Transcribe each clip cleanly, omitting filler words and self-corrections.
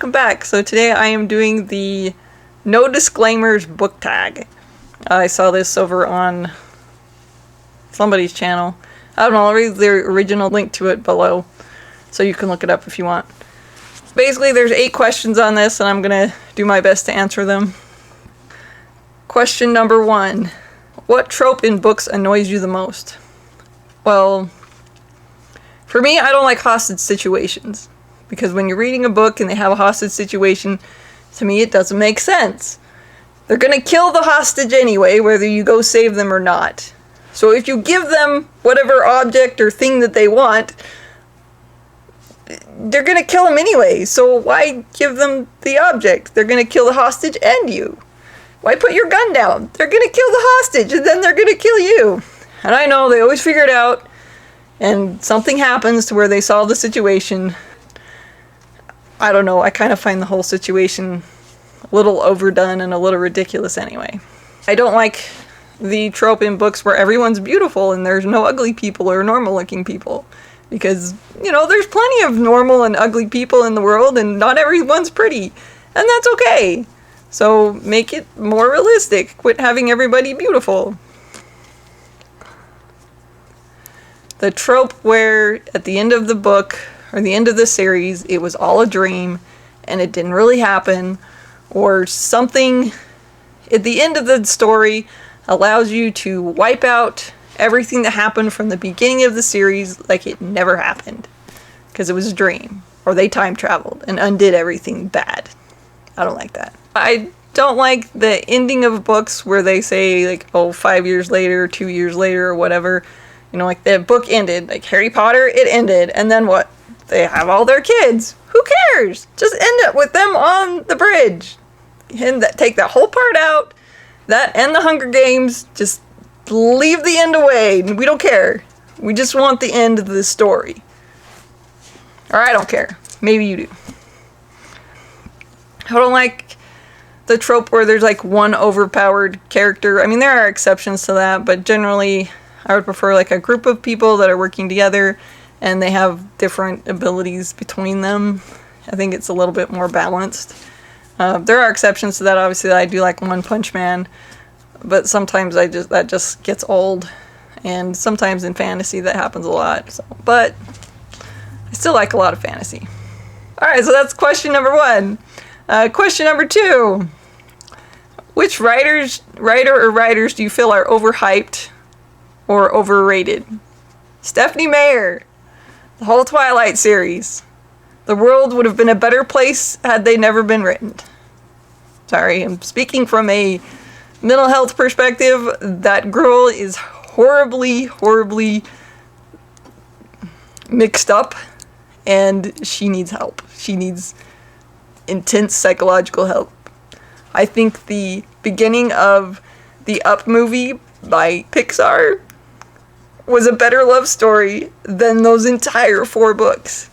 welcome back. So today I am doing the no disclaimers book tag. I saw this over on somebody's channel. I don't know, I'll read the original link to it below so you can look it up if you want. Basically there's 8 questions on this and I'm gonna do my best to answer them. Question number 1. What trope in books annoys you the most? Well, for me, I don't like hostage situations. Because when you're reading a book and they have a hostage situation, to me it doesn't make sense. They're gonna kill the hostage anyway, whether you go save them or not. So if you give them whatever object or thing that they want, they're gonna kill them anyway. So why give them the object? They're gonna kill the hostage and you. Why put your gun down? They're gonna kill the hostage and then they're gonna kill you. And I know they always figure it out and something happens to where they solve the situation. I don't know, I kind of find the whole situation a little overdone and a little ridiculous anyway. I don't like the trope in books where everyone's beautiful and there's no ugly people or normal looking people. Because, you know, there's plenty of normal and ugly people in the world and not everyone's pretty. And that's okay. So make it more realistic. Quit having everybody beautiful. The trope where at the end of the book or the end of the series, it was all a dream and it didn't really happen, or something at the end of the story allows you to wipe out everything that happened from the beginning of the series like it never happened because it was a dream, or they time traveled and undid everything bad. I don't like that. I don't like the ending of books where they say like, oh, 5 years later, 2 years later, or whatever. You know, like the book ended, like Harry Potter, it ended, and then what? They have all their kids. Who cares? Just end it with them on the bridge. And take that whole part out. That and the Hunger Games. Just leave the end away. We don't care. We just want the end of the story. Or I don't care. Maybe you do. I don't like the trope where there's like one overpowered character. I mean, there are exceptions to that, but generally I would prefer like a group of people that are working together and they have different abilities between them. I think it's a little bit more balanced. There are exceptions to that. Obviously, I do like One Punch Man, but sometimes that just gets old, and sometimes in fantasy that happens a lot. So, but I still like a lot of fantasy. All right, so that's question number 1. Question number 2: which writer or writers do you feel are overhyped or overrated? Stephanie Meyer. The whole Twilight series. The world would have been a better place had they never been written. Sorry, I'm speaking from a mental health perspective. That girl is horribly, horribly mixed up, and she needs help. She needs intense psychological help. I think the beginning of the Up movie by Pixar was a better love story than those entire 4 books.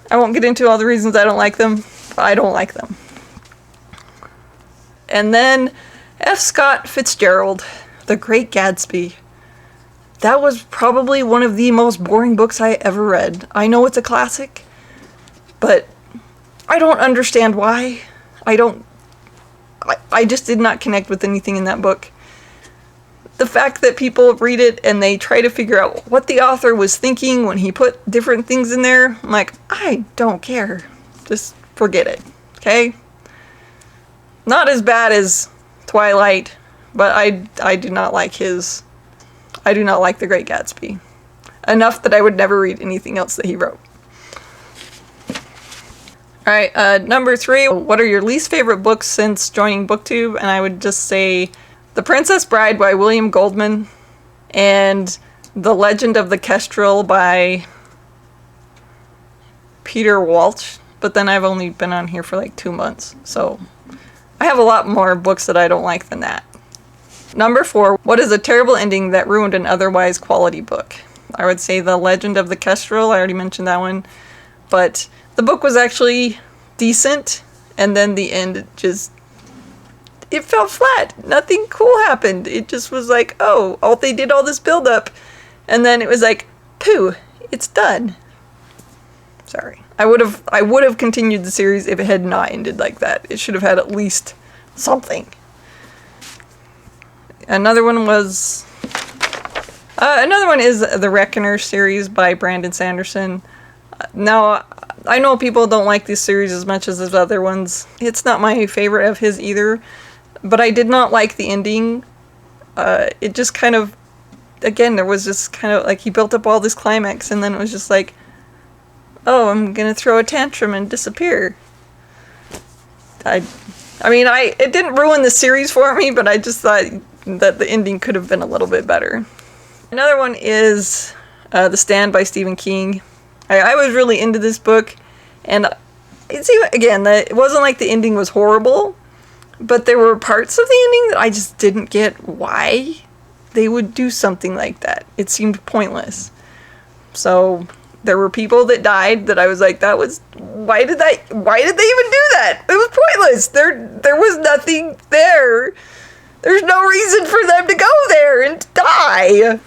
I won't get into all the reasons I don't like them, but I don't like them. And then F. Scott Fitzgerald, The Great Gatsby. That was probably one of the most boring books I ever read. I know it's a classic, but I don't understand why. I just did not connect with anything in that book. The fact that people read it and they try to figure out what the author was thinking when he put different things in there, I'm like, I don't care. Just forget it, okay? Not as bad as Twilight, but I do not like I do not like The Great Gatsby. Enough that I would never read anything else that he wrote. Alright, number 3, what are your least favorite books since joining BookTube? And I would just say The Princess Bride by William Goldman and The Legend of the Kestrel by Peter Walsh. But then I've only been on here for like 2 months, so I have a lot more books that I don't like than that. Number 4, what is a terrible ending that ruined an otherwise quality book? I would say The Legend of the Kestrel. I already mentioned that one. But the book was actually decent, and then the end it fell flat. Nothing cool happened. It just was like, oh, they did all this build up, and then it was like, pooh, it's done. Sorry. I would have continued the series if it had not ended like that. It should have had at least something. Another one is the Reckoner series by Brandon Sanderson. Now, I know people don't like this series as much as his other ones. It's not my favorite of his either, but I did not like the ending. It just kind of, again, there was just kind of like he built up all this climax and then it was just like, oh, I'm gonna throw a tantrum and disappear. It didn't ruin the series for me, but I just thought that the ending could have been a little bit better. Another one is The Stand by Stephen King. I was really into this book, and it wasn't like the ending was horrible, but there were parts of the ending that I just didn't get why they would do something like that. It seemed pointless. So there were people that died that I was like, why did they even do that? It was pointless. There was nothing there. There's no reason for them to go there and die.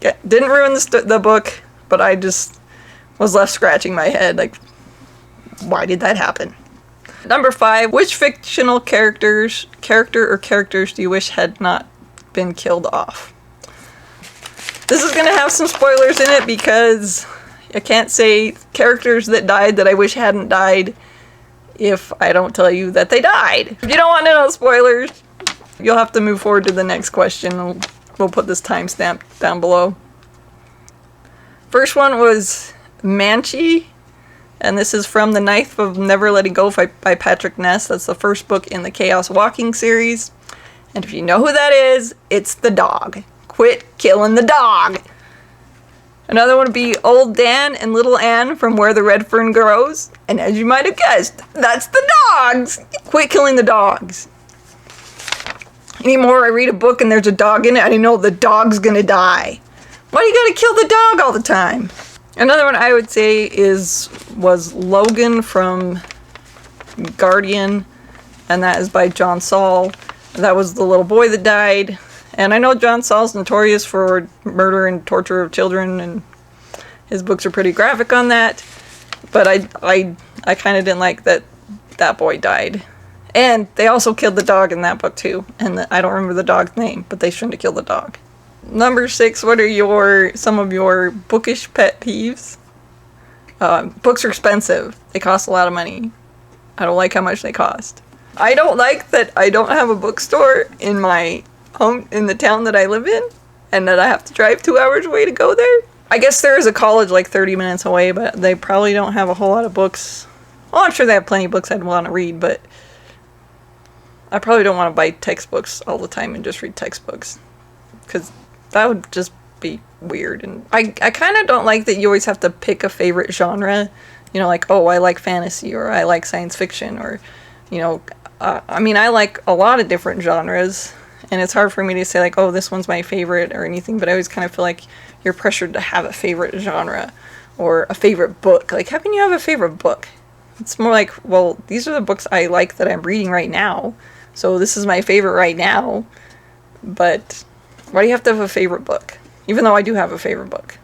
Yeah, didn't ruin the book, but I just was left scratching my head like, why did that happen? Number 5, which fictional character or characters do you wish had not been killed off? This is going to have some spoilers in it because I can't say characters that died that I wish hadn't died if I don't tell you that they died. If you don't want to know spoilers, you'll have to move forward to the next question. We'll put this timestamp down below. First one was Manchi, and this is from The Knife of Never Letting Go by Patrick Ness. That's the first book in the Chaos Walking series. And if you know who that is, it's the dog. Quit killing the dog. Another one would be Old Dan and Little Anne from Where the Red Fern Grows. And as you might have guessed, that's the dogs. Quit killing the dogs. Anymore, I read a book and there's a dog in it, I know the dog's gonna die. Why do you gotta kill the dog all the time? Another one I would say was Logan from Guardian, and that is by John Saul. That was the little boy that died. And I know John Saul's notorious for murder and torture of children, and his books are pretty graphic on that. But I kind of didn't like that boy died. And they also killed the dog in that book too. And I don't remember the dog's name, but they shouldn't have killed the dog. Number 6, what are some of your bookish pet peeves? Books are expensive. They cost a lot of money. I don't like how much they cost. I don't like that I don't have a bookstore in my home, in the town that I live in, and that I have to drive 2 hours away to go there. I guess there is a college like 30 minutes away, but they probably don't have a whole lot of books. Well, I'm sure they have plenty of books I'd want to read, but I probably don't want to buy textbooks all the time and just read textbooks, because that would just be weird. And I kind of don't like that you always have to pick a favorite genre, you know, like, oh, I like fantasy, or I like science fiction, or, you know, I like a lot of different genres, and it's hard for me to say like, oh, this one's my favorite or anything, but I always kind of feel like you're pressured to have a favorite genre or a favorite book. Like, how can you have a favorite book? It's more like, well, these are the books I like that I'm reading right now, so this is my favorite right now. But why do you have to have a favorite book? Even though I do have a favorite book.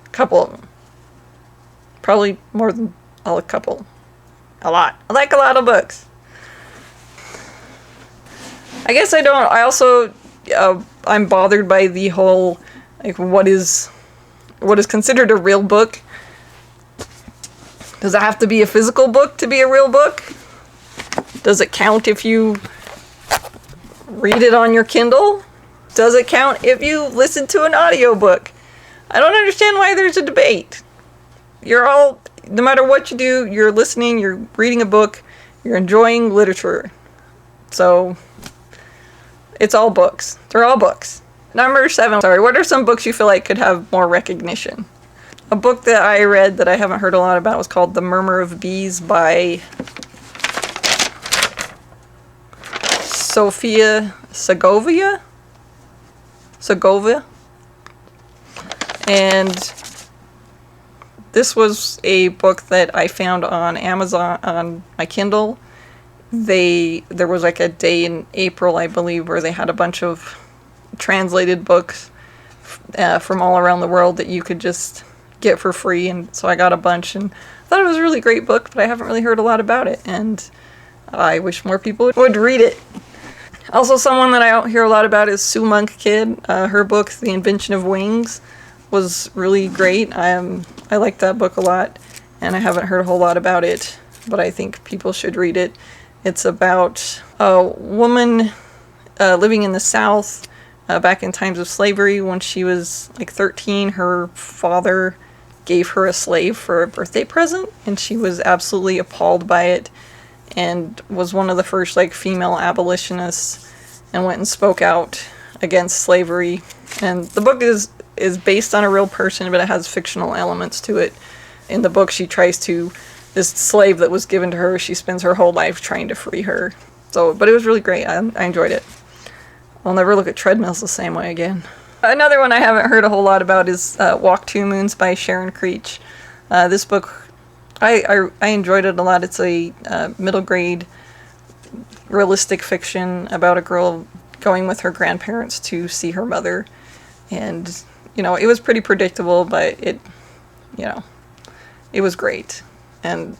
A couple of them. Probably more than a couple. A lot. I like a lot of books. I guess I don't. I also, I'm bothered by the whole, like, what is considered a real book. Does it have to be a physical book to be a real book? Does it count if you read it on your Kindle? Does it count if you listen to an audiobook? I don't understand why there's a debate. No matter what you do, you're listening, you're reading a book, you're enjoying literature. So, it's all books. They're all books. Number 7, what are some books you feel like could have more recognition? A book that I read that I haven't heard a lot about was called The Murmur of Bees by Sofia Segovia. And this was a book that I found on Amazon on my Kindle. There was like a day in April, I believe, where they had a bunch of translated books from all around the world that you could just get for free, and so I got a bunch, and I thought it was a really great book, but I haven't really heard a lot about it, and I wish more people would read it. Also, someone that I don't hear a lot about is Sue Monk Kidd. Her book, The Invention of Wings, was really great. I liked that book a lot, and I haven't heard a whole lot about it, but I think people should read it. It's about a woman living in the South back in times of slavery. When she was like 13, her father gave her a slave for a birthday present, and she was absolutely appalled by it, and was one of the first like female abolitionists, and went and spoke out against slavery. And the book is based on a real person, but it has fictional elements to it. In the book, this slave that was given to her, she spends her whole life trying to free her. But it was really great. I enjoyed it. I'll never look at treadmills the same way again. Another one I haven't heard a whole lot about is Walk Two Moons by Sharon Creech. This book, I enjoyed it a lot. It's a middle grade realistic fiction about a girl going with her grandparents to see her mother. And, it was pretty predictable, but it was great. And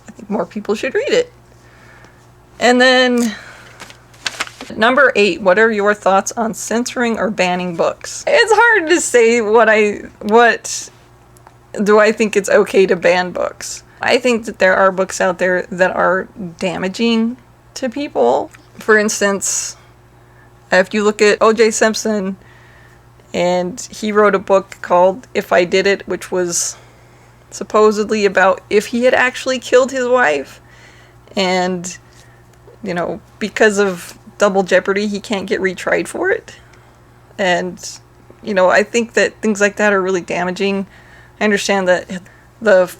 I think more people should read it. And then number 8, what are your thoughts on censoring or banning books? It's hard to say what do I think it's okay to ban books. I think that there are books out there that are damaging to people. For instance, if you look at O.J. Simpson, and he wrote a book called If I Did It, which was supposedly about if he had actually killed his wife. And, because of double jeopardy, he can't get retried for it. And, I think that things like that are really damaging. I understand that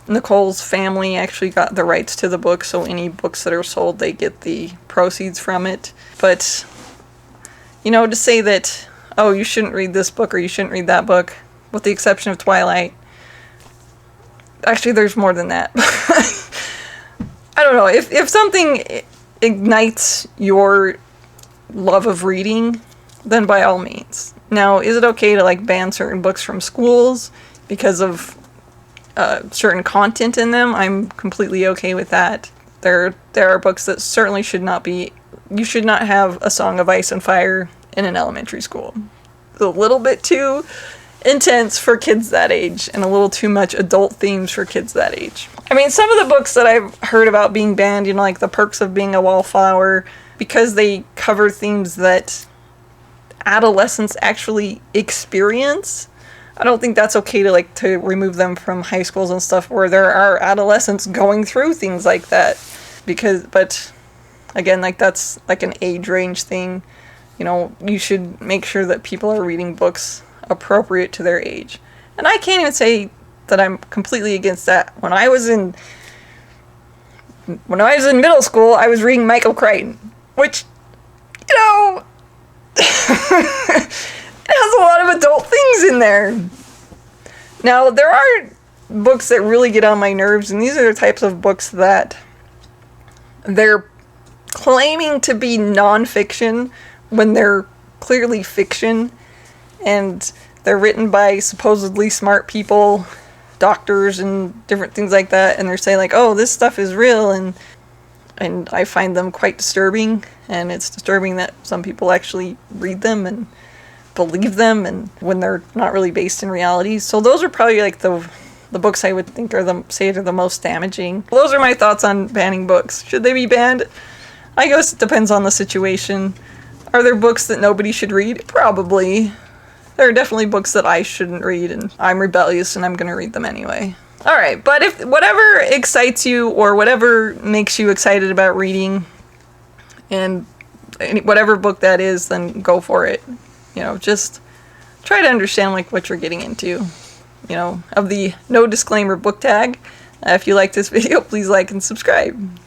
Nicole's family actually got the rights to the book, so any books that are sold, they get the proceeds from it. But, to say that, oh, you shouldn't read this book or you shouldn't read that book, with the exception of Twilight. Actually, there's more than that. I don't know. If something ignites your love of reading, then by all means. Now, is it okay to ban certain books from schools because of certain content in them? I'm completely okay with that. There are books that certainly should not be. You should not have A Song of Ice and Fire in an elementary school. It's a little bit too intense for kids that age, and a little too much adult themes for kids that age. I mean, some of the books that I've heard about being banned, like The Perks of Being a Wallflower, because they cover themes that adolescents actually experience. I don't think that's okay to remove them from high schools and stuff where there are adolescents going through things like that. But again, that's an age range thing. You should make sure that people are reading books appropriate to their age. And I can't even say that I'm completely against that. When I was in middle school, I was reading Michael Crichton, which, it has a lot of adult things in there. Now, there are books that really get on my nerves, and these are the types of books that they're claiming to be nonfiction when they're clearly fiction, and they're written by supposedly smart people, doctors and different things like that, and they're saying oh, this stuff is real, and I find them quite disturbing, and it's disturbing that some people actually read them and believe them, and when they're not really based in reality. So those are probably the books I would think are the most damaging. Those are my thoughts on banning books. Should they be banned? I guess it depends on the situation. Are there books that nobody should read? Probably. There are definitely books that I shouldn't read, and I'm rebellious and I'm going to read them anyway. Alright, but if whatever excites you or whatever makes you excited about reading, and whatever book that is, then go for it. Just try to understand what you're getting into. Of the no disclaimer book tag. If you like this video, please like and subscribe.